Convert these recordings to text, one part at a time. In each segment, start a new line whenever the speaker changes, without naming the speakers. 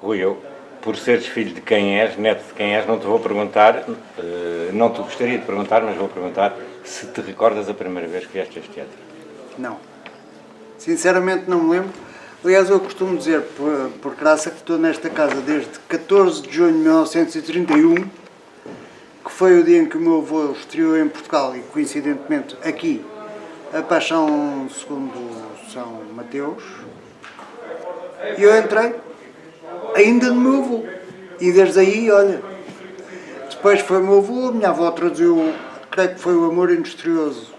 Rui, eu, por seres filho de quem és, neto de quem és, não te vou perguntar, não te gostaria de perguntar, mas vou perguntar se te recordas a primeira vez que vieste a este teatro.
Não. Sinceramente não me lembro. Aliás, eu costumo dizer, por graça, que estou nesta casa desde 14 de junho de 1931, que foi o dia em que o meu avô estreou em Portugal e, coincidentemente, aqui, a Paixão segundo São Mateus. E eu entrei, ainda no meu avô. E desde aí, olha, depois foi o meu avô, a minha avó traduziu, creio que foi o Amor Industrioso,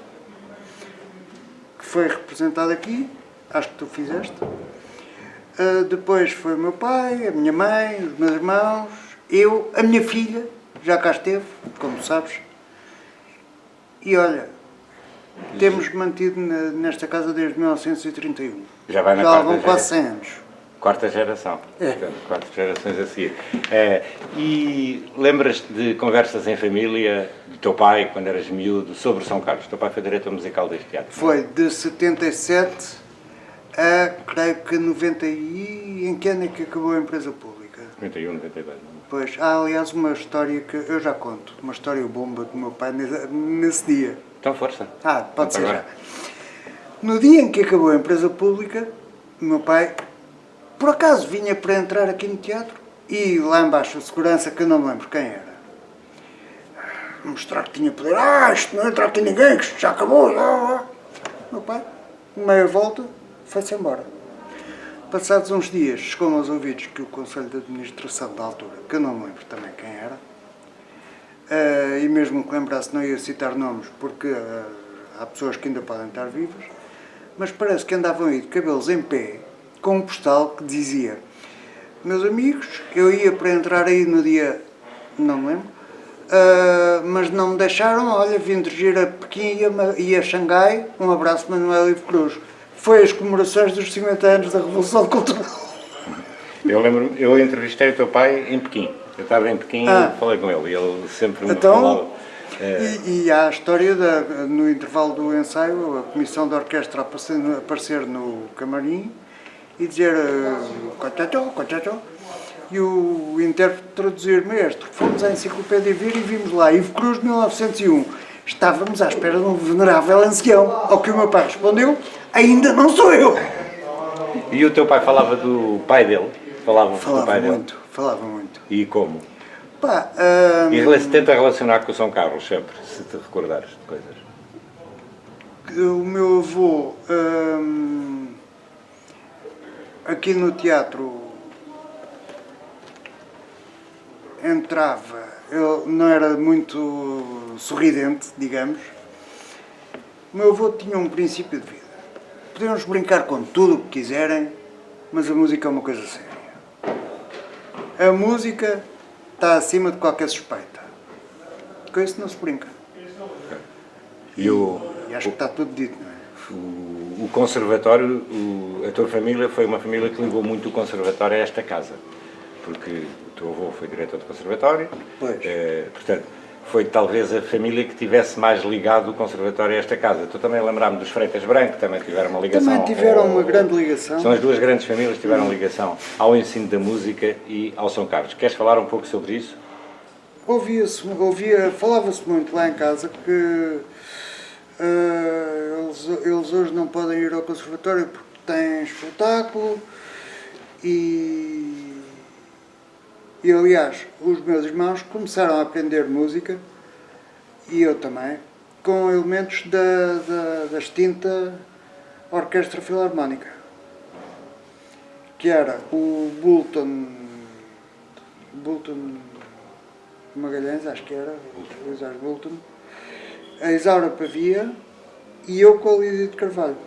que foi representado aqui, acho que tu fizeste. Depois foi o meu pai, a minha mãe, os meus irmãos, eu, a minha filha, já cá esteve, como sabes. E olha, temos mantido nesta casa desde 1931.
Já vai na
já
quarta
vão quase
geração.
100 anos.
Quarta geração.
É.
Portanto, 4 gerações a seguir. E lembras-te de conversas em família do teu pai, quando eras miúdo, sobre São Carlos? O teu pai foi diretor musical deste teatro.
Foi de 77 a, creio que 90 e... Em que ano é que acabou a empresa pública?
91, 92.
Pois, há aliás uma história que eu já conto, uma história bomba do meu pai nesse dia.
Então, força.
Pode ser
agora.
já. No dia em que acabou a empresa pública, o meu pai, por acaso, vinha para entrar aqui no teatro e lá embaixo a segurança, que eu não me lembro quem era, mostrar que tinha poder. Isto não entra aqui ninguém, que isto já acabou. Meu pai, meia volta, foi-se embora. Passados uns dias, chegou-me aos ouvidos que o Conselho de Administração da altura, que eu não me lembro também quem era, e mesmo que lembrasse não ia citar nomes, porque há pessoas que ainda podem estar vivas, mas parece que andavam aí de cabelos em pé, com um postal que dizia: meus amigos, eu ia para entrar aí no dia, não me lembro, mas não me deixaram, olha, vim dirigir a Pequim e a Xangai, um abraço, Manuel Ivo Cruz. Foi as comemorações dos 50 anos da Revolução Cultural.
Eu lembro-me, eu entrevistei o teu pai em Pequim. Eu estava em Pequim e falei com ele, e ele sempre me falava.
E há a história, no intervalo do ensaio, a comissão da orquestra aparecer no camarim e dizer conchacho, e o intérprete traduzir: mestre, fomos à enciclopédia ver e vimos lá Ivo Cruz, 1901. Estávamos à espera de um venerável ancião. Ao que o meu pai respondeu: ainda não sou eu.
E o teu pai falava do pai dele? Falava do pai
muito,
dele?
falava muito.
E como?
Pá,
E tenta relacionar com o São Carlos sempre, se te recordares de coisas.
o meu avô, aqui no teatro, entrava, ele não era muito sorridente, digamos. O meu avô tinha um princípio de vida. Podemos brincar com tudo o que quiserem, mas a música é uma coisa séria. A música está acima de qualquer suspeita. Com isso não se brinca.
E
acho que está tudo dito, não é?
o conservatório, a tua família foi uma família que ligou muito o conservatório a esta casa. Porque o teu avô foi diretor do conservatório.
Pois.
Portanto, foi talvez a família que tivesse mais ligado o conservatório a esta casa. Tu também lembrar-me dos Freitas Branco, que também tiveram uma ligação.
Também tiveram uma grande ligação.
São as duas grandes famílias que tiveram ligação ao ensino da música e ao São Carlos. Queres falar um pouco sobre isso?
Falava-se muito lá em casa que eles hoje não podem ir ao conservatório porque têm espetáculo e aliás, os meus irmãos começaram a aprender música, e eu também, com elementos da extinta Orquestra Filarmónica, que era o Bulton Magalhães, acho que era, o Isaac Bulton, a Isaura Pavia e eu com a Lídia de Carvalho.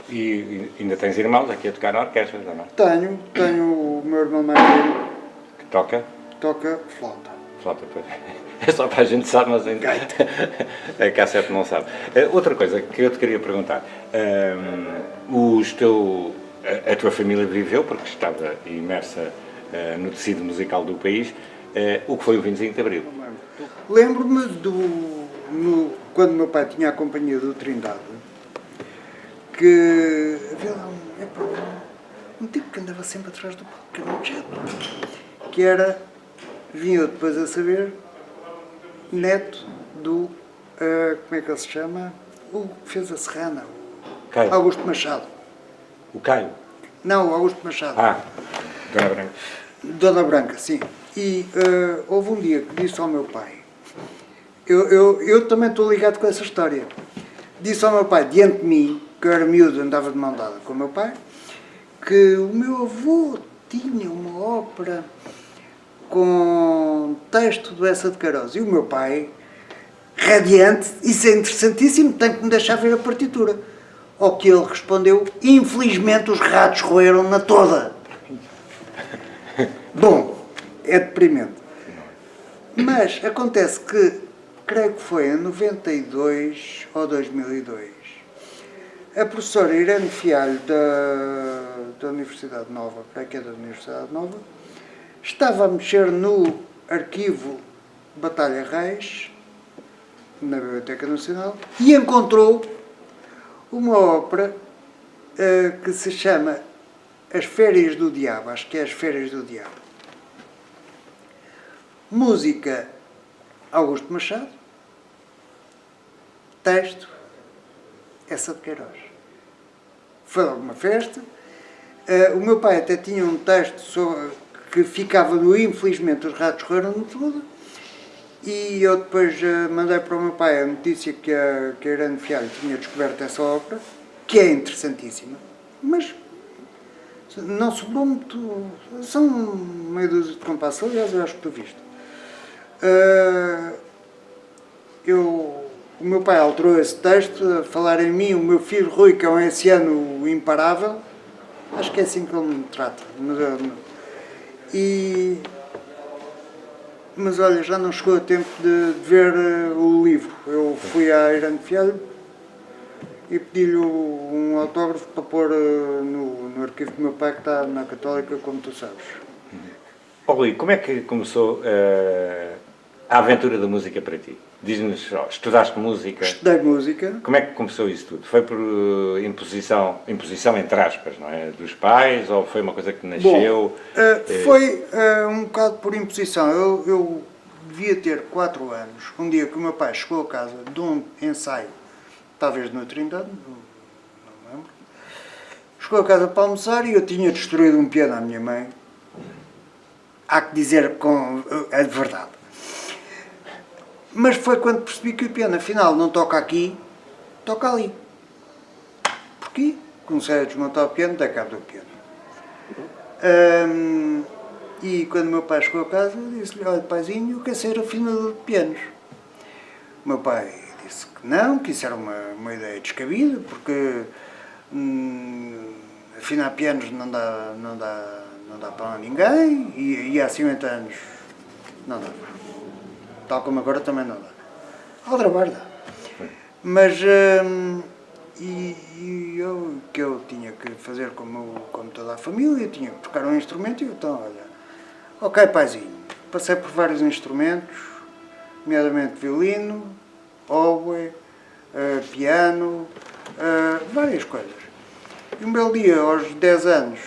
E ainda tens irmãos aqui a tocar na orquestra, não é?
Tenho o meu irmão mais velho
que toca
flauta.
Flauta, pois. É só para a gente saber, mas ainda a cassete não sabe. Outra coisa que eu te queria perguntar, a tua família viveu, porque estava imersa no tecido musical do país, o que foi o 25 de Abril?
Lembro-me quando meu pai tinha a companhia do Trindade, que havia lá um tipo que andava sempre atrás do palco, que era um chato, que era, vinha eu depois a saber, neto do, como é que ele se chama? O que fez a Serrana,
Caio.
Augusto Machado.
O Caio.
Não, o Augusto Machado.
Ah, Dona Branca.
Dona Branca, sim. E houve um dia que disse ao meu pai, eu também estou ligado com essa história, disse ao meu pai, diante de mim, que eu era miúdo, andava de mão dada com o meu pai, que o meu avô tinha uma ópera com texto do Essa de Queiroz. E o meu pai, radiante, isso é interessantíssimo, tem que me deixar ver a partitura. Ao que ele respondeu, infelizmente os ratos roeram-na toda. Bom, é deprimente. Mas acontece que, creio que foi em 92 ou 2002, a professora Irene Fialho da Universidade Nova, creio que é da Universidade Nova, estava a mexer no arquivo Batalha Reis, na Biblioteca Nacional, e encontrou uma ópera que se chama As Férias do Diabo, acho que é As Férias do Diabo. Música Augusto Machado, texto Essa de Queiroz. Foi logo uma festa. O meu pai até tinha um texto que ficava no Infelizmente os ratos roeram-no tudo. E eu depois mandei para o meu pai a notícia que a Irene Fialho tinha descoberto essa ópera, que é interessantíssima, mas não sobrou muito. São meia dúzia de compassos, aliás, eu acho que tu viste. O meu pai alterou esse texto a falar em mim, o meu filho Rui, que é um anciano imparável, acho que é assim que ele me trata. Mas olha, já não chegou a tempo de ver o livro. Eu fui à Irene Fialho e pedi-lhe um autógrafo para pôr no arquivo do meu pai, que está na Católica, como tu sabes.
Oh, Rui, como é que começou a aventura da música para ti? Diz-nos, estudaste música?
Estudei música.
Como é que começou isso tudo? Foi por imposição entre aspas, não é? Dos pais, ou foi uma coisa que nasceu?
Bom, foi um bocado por imposição. Eu devia ter 4 anos, um dia que o meu pai chegou a casa de um ensaio, talvez na Trindade, não lembro. Chegou a casa para almoçar e eu tinha destruído um piano à minha mãe. Há que dizer com a verdade. Mas foi quando percebi que o piano, afinal, não toca aqui, toca ali. Porquê? Comecei a desmontar o piano, dei cabo do piano. E quando o meu pai chegou a casa, eu disse-lhe, olha, paizinho, eu quero ser afinador de pianos. O meu pai disse que não, que isso era uma ideia descabida, porque afinar pianos não dá para ninguém, e há 50 anos não dá. Tal como agora também não dá. Ao trabalho dá. Mas o que eu tinha que fazer como toda a família, eu tinha que tocar um instrumento e eu, então, olha, ok, paizinho, passei por vários instrumentos, nomeadamente violino, oboe, piano, várias coisas. E um belo dia, aos 10 anos,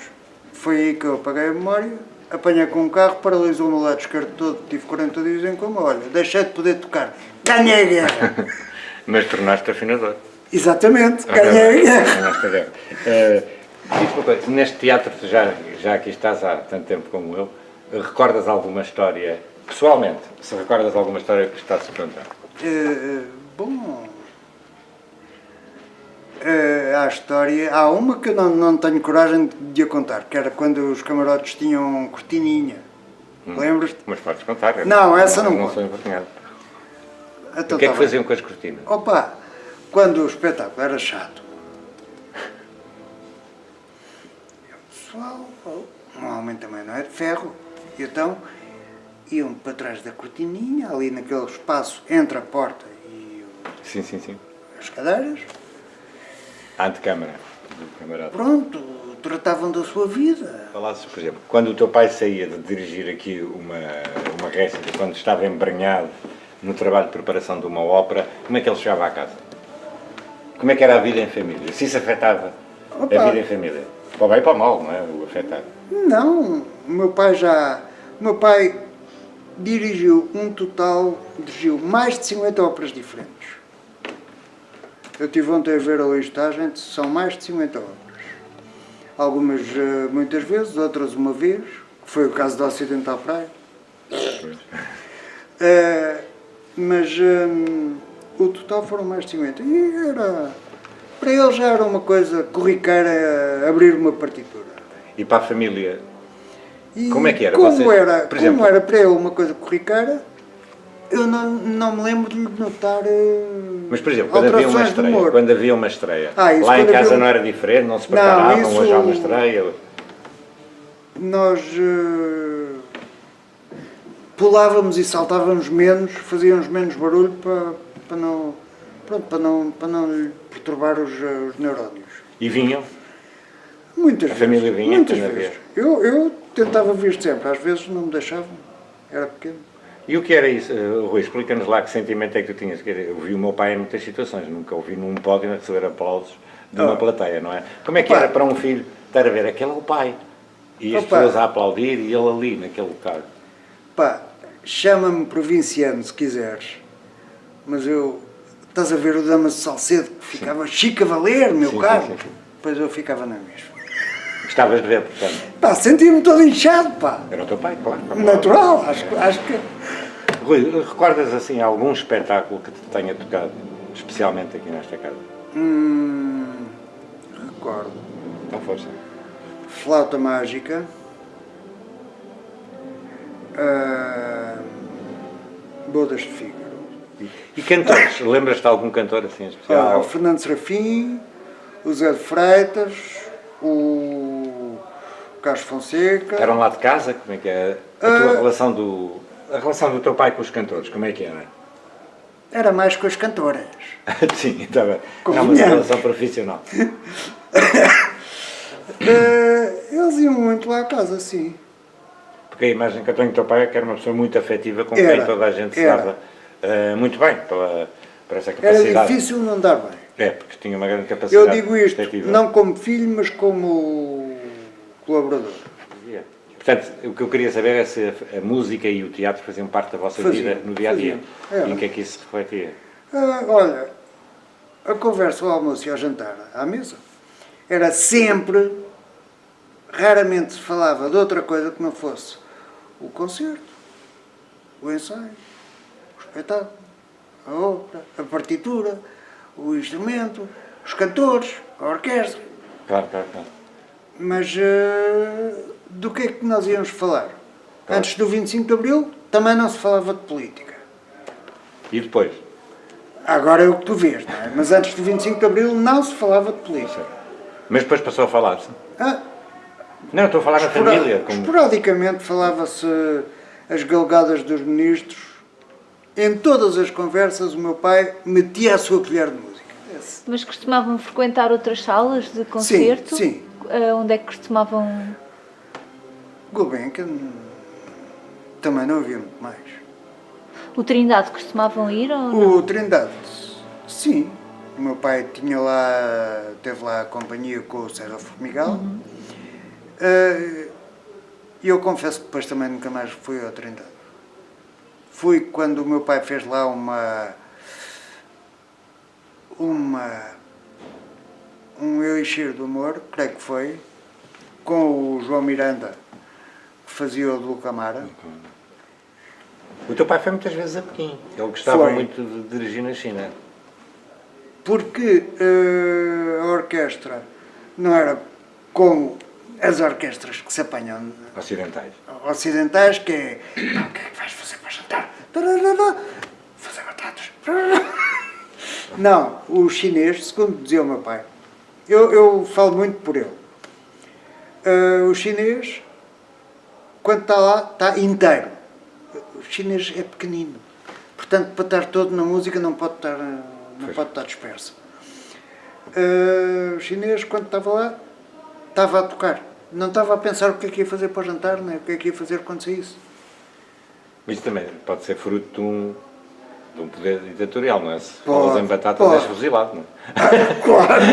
foi aí que eu apaguei a memória, apanhei com um carro, paralisou o meu lado esquerdo todo, tive 40 dias em coma, olha, deixei de poder tocar, ganhei a guerra.
Mas tornaste afinador.
Exatamente, ganhei a guerra.
Ganhaste a guerra. Diz uma coisa, neste teatro, tu já aqui estás há tanto tempo como eu, recordas alguma história, pessoalmente, se recordas alguma história que estás a contar?
Bom, há história, há uma que eu não tenho coragem de a contar, que era quando os camarotes tinham cortininha. Lembras-te?
Mas podes contar.
Não, essa não
Não
conto.
sou envergonhado.
Então,
O que é
tá
que
bem.
faziam com as cortinas?
Opa, quando o espetáculo era chato, o pessoal, normalmente também não é de ferro, e então iam para trás da cortininha, ali naquele espaço entre a porta e
Sim.
as cadeiras.
A antecâmara do camarada.
Pronto, tratavam da sua vida.
Falasses, por exemplo, quando o teu pai saía de dirigir aqui uma récipe, quando estava embrenhado no trabalho de preparação de uma ópera, como é que ele chegava à casa? Como é que era a vida em família? Se isso afetava
Opa,
a vida em família? Para o bem e para o mal, não é? O afetado.
Não, o meu pai dirigiu mais de 50 óperas diferentes. Eu estive ontem a ver a listagem, são mais de 50 óperas. Algumas muitas vezes, outras uma vez, que foi o caso do Ocidental Praia. Mas o total foram mais de 50. E para ele já era uma coisa corriqueira abrir uma partitura.
E para a família,
E
como é que era?
Como,
Vocês,
era,
por exemplo,
como era para ele uma coisa corriqueira, eu não me lembro de lhe notar
mas, por exemplo, quando havia uma
alterações de
estreia,
humor.
quando havia uma estreia,
Isso
lá em
quando
casa
havia
não era diferente, não se preparavam,
isso-
hoje há uma estreia.
Nós pulávamos e saltávamos menos, fazíamos menos barulho para não lhe perturbar os neurónios.
E vinham,
Muitas
a
vezes.
família vinha
Muitas
quando
vezes.
havia.
Eu tentava vir sempre, às vezes não me deixavam, era pequeno.
E o que era isso, Rui? Explica-nos lá que sentimento é que tu tinhas. Quer dizer, eu vi o meu pai em muitas situações, nunca ouvi num pódio a receber aplausos de uma plateia, não é? Como é que
Opa.
era para um filho estar a ver aquele é o pai e as
Opa.
pessoas a aplaudir e ele ali, naquele local?
Pá, chama-me provinciano se quiseres, mas estás a ver o Damas de Salcedo que ficava chique a valer, meu
Sim,
caro?
sim, sim.
Pois eu ficava na mesma.
Gostavas de ver, portanto.
Pá, sentia-me todo inchado, pá.
Era o teu pai, claro.
Natural, acho que...
Rui, recordas assim algum espetáculo que te tenha tocado, especialmente aqui nesta casa?
Recordo.
Então força.
Flauta Mágica. Bodas de Fígaro.
E cantores? Lembras-te de algum cantor assim especial?
O Fernando Serafim, o Zé de Freitas, o Carlos Fonseca.
Eram lá de casa? Como é que é? A relação do teu pai com os cantores, como é que era?
Era mais com as cantoras.
Sim, estava.
Com
Não, mas a relação profissional.
Eles iam muito lá à casa, sim.
Porque a imagem que eu tenho do teu pai é que era uma pessoa muito afetiva, com
Era,
quem toda a gente se
era.
dava muito bem, por essa
Era
capacidade.
difícil não dar bem.
É, porque tinha uma grande
Eu
capacidade.
digo isto
perspectiva.
não como filho, mas como colaborador.
Portanto, o que eu queria saber é se a música e o teatro faziam parte da vossa
Faziam,
vida no dia a dia.
faziam.
E em que é que isso se refletia?
Olha, a conversa ao almoço e ao jantar à mesa era sempre, raramente se falava de outra coisa que não fosse o concerto, o ensaio, o espetáculo, a ópera, a partitura, o instrumento, os cantores, a orquestra.
Claro, claro, claro.
Mas do que é que nós íamos falar?
Claro.
Antes do 25 de Abril também não se falava de política.
E depois?
Agora é o que tu vês, não é? Mas antes do 25 de Abril não se falava de política.
Mas depois passou a falar-se?
Ah,
Não, estou a falar na família. Como...
Esporadicamente falava-se as galgadas dos ministros. Em todas as conversas o meu pai metia a sua colher de música.
Mas costumavam frequentar outras salas de concerto?
sim.
Onde é que costumavam...
Gulbenkian também não havia muito mais.
O Trindade costumavam ir ou não?
O Trindade, sim. O meu pai teve lá a companhia com o Serra Formigal. E eu confesso que depois também nunca mais fui ao Trindade. Fui quando o meu pai fez lá um Elixir do Amor, creio que foi, com o João Miranda, que fazia o do Camara.
O teu pai foi muitas vezes a Pequim. Ele gostava
Foi.
muito de dirigir na China.
Porque a orquestra não era como as orquestras que se apanham
Ocidentais.
ocidentais, que é "Não, o que é que vais fazer para jantar? Tararara, fazer batatas. Tararara." Não, o chinês, segundo dizia o meu pai, eu falo muito por ele, o chinês, quando está lá, está inteiro. O chinês é pequenino, portanto, para estar todo na música não pode estar disperso. O chinês, quando estava lá, estava a tocar. Não estava a pensar o que é que ia fazer para o jantar, nem o que é que ia fazer quando saísse.
Mas isso também pode ser fruto de um poder ditatorial, não é? Se
Pode,
falas em batatas
pode.
és fuzilado, não é?
Claro.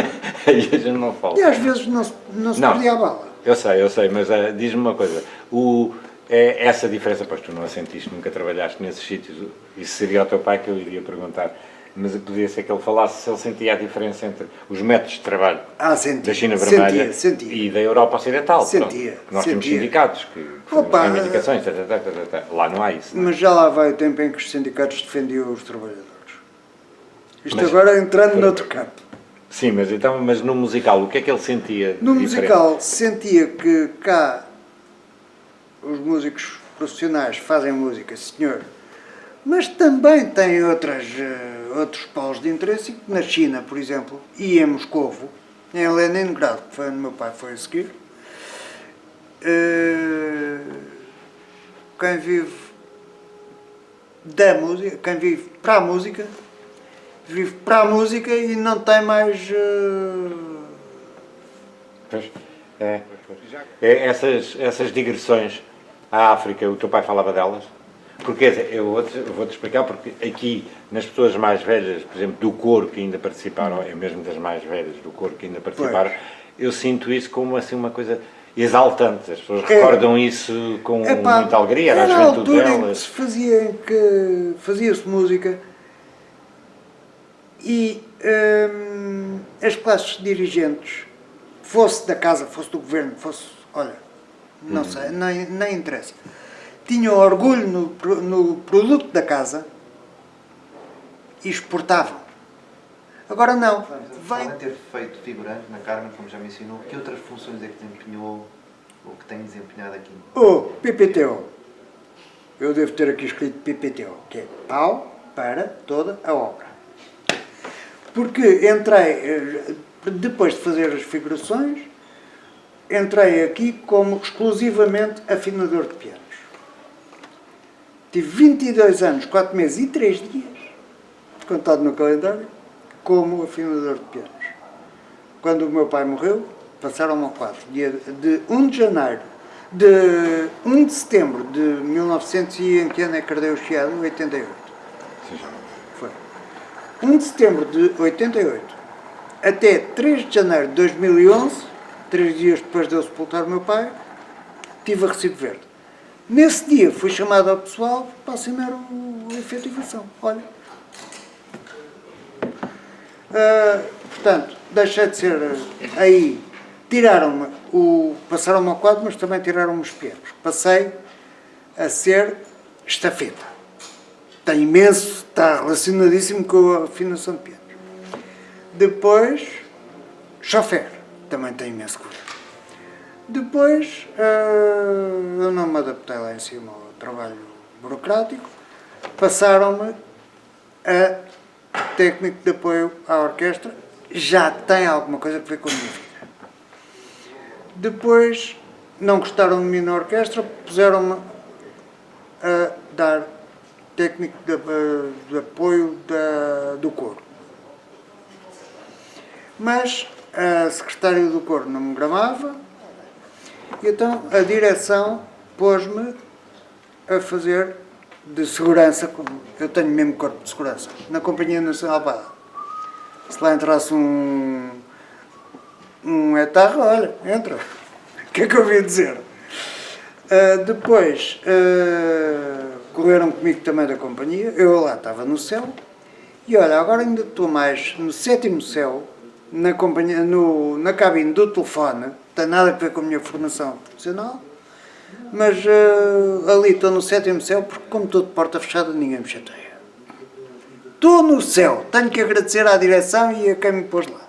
Aí a gente não fala.
E às vezes não se
Não.
perdia a bala.
Eu sei, mas diz-me uma coisa, essa diferença, pois tu não a sentiste, nunca trabalhaste nesses sítios, isso seria o teu pai que eu iria perguntar, mas podia ser que ele falasse se ele sentia a diferença entre os métodos de trabalho
Sentia.
da China Vermelha
Sentia.
e da Europa Ocidental.
Sentia,
Pronto. Nós temos
sentia.
sindicatos que
Opa,
fazem reivindicações, lá não há isso. Não é?
Mas já lá vai o tempo em que os sindicatos defendiam os trabalhadores. Isto
Mas-
agora entrando noutro campo.
Sim, mas no musical, o que é que ele sentia
No
diferente?
musical sentia que cá os músicos profissionais fazem música, senhor, mas também têm outros polos de interesse. Na China, por exemplo, e em Moscovo, em Leningrado, que foi onde meu pai foi a seguir, quem vive da música, quem vive para a música, vive para a música e não tem mais...
Pois, essas digressões à África, o teu pai falava delas? Porque, quer dizer, eu vou-te explicar, porque aqui, nas pessoas mais velhas, por exemplo, do coro que ainda participaram, é mesmo das mais velhas do coro que ainda participaram, eu sinto isso como assim uma coisa exaltante. As pessoas recordam isso com muita alegria, era a juventude
altura em que
delas.
se fazia-se música e as classes dirigentes, fosse da casa, fosse do governo, fosse, olha, não sei, nem interessa, tinham orgulho no produto da casa e exportavam. Agora não.
Além de ter feito figurante na Carmen, como já mencionou, que outras funções é que desempenhou ou que tem desempenhado aqui?
O PPTO. Eu devo ter aqui escrito PPTO, que é pau para toda a obra. Porque entrei, depois de fazer as figurações, entrei aqui como exclusivamente afinador de pianos. Tive 22 anos, 4 meses e 3 dias, contado no calendário, como afinador de pianos. Quando o meu pai morreu, passaram ao quadro. Dia de 1 de janeiro, de 1 de setembro de 1900 e em que ano é que ardeu o chiado? 88. Foi. 1 de setembro de 88 até 3 de janeiro de 2011, 3 dias depois de eu sepultar o meu pai, tive a recibo verde. Nesse dia fui chamado ao pessoal para assinar a efetivação. Olha. Portanto, deixei de ser aí. Tiraram-me passaram-me ao quadro, mas também tiraram-me os pianos. Passei a ser estafeta. Está relacionadíssimo com a afinação de pianos. Depois, chofer. Também tem imenso com ele. Depois, eu não me adaptei lá em cima ao trabalho burocrático. Passaram-me a técnico de apoio à orquestra. Já tem alguma coisa a ver com a minha vida. Depois, não gostaram de mim na orquestra, puseram-me a dar técnico de apoio do coro. Mas a secretária do coro não me gramava, e então a direção pôs-me a fazer de segurança, eu tenho mesmo corpo de segurança, na Companhia Nacional Bada. Se lá entrasse um etarra, olha, entra. O que é que eu vim dizer? Depois, correram comigo também da companhia, eu lá estava no céu, e olha, agora ainda estou mais no 7º céu, na companhia, na cabine do telefone, não tem nada a ver com a minha formação profissional, mas ali estou no 7º céu, porque como estou de porta fechada, ninguém me chateia. Estou no céu, tenho que agradecer à direção e a quem me pôs lá.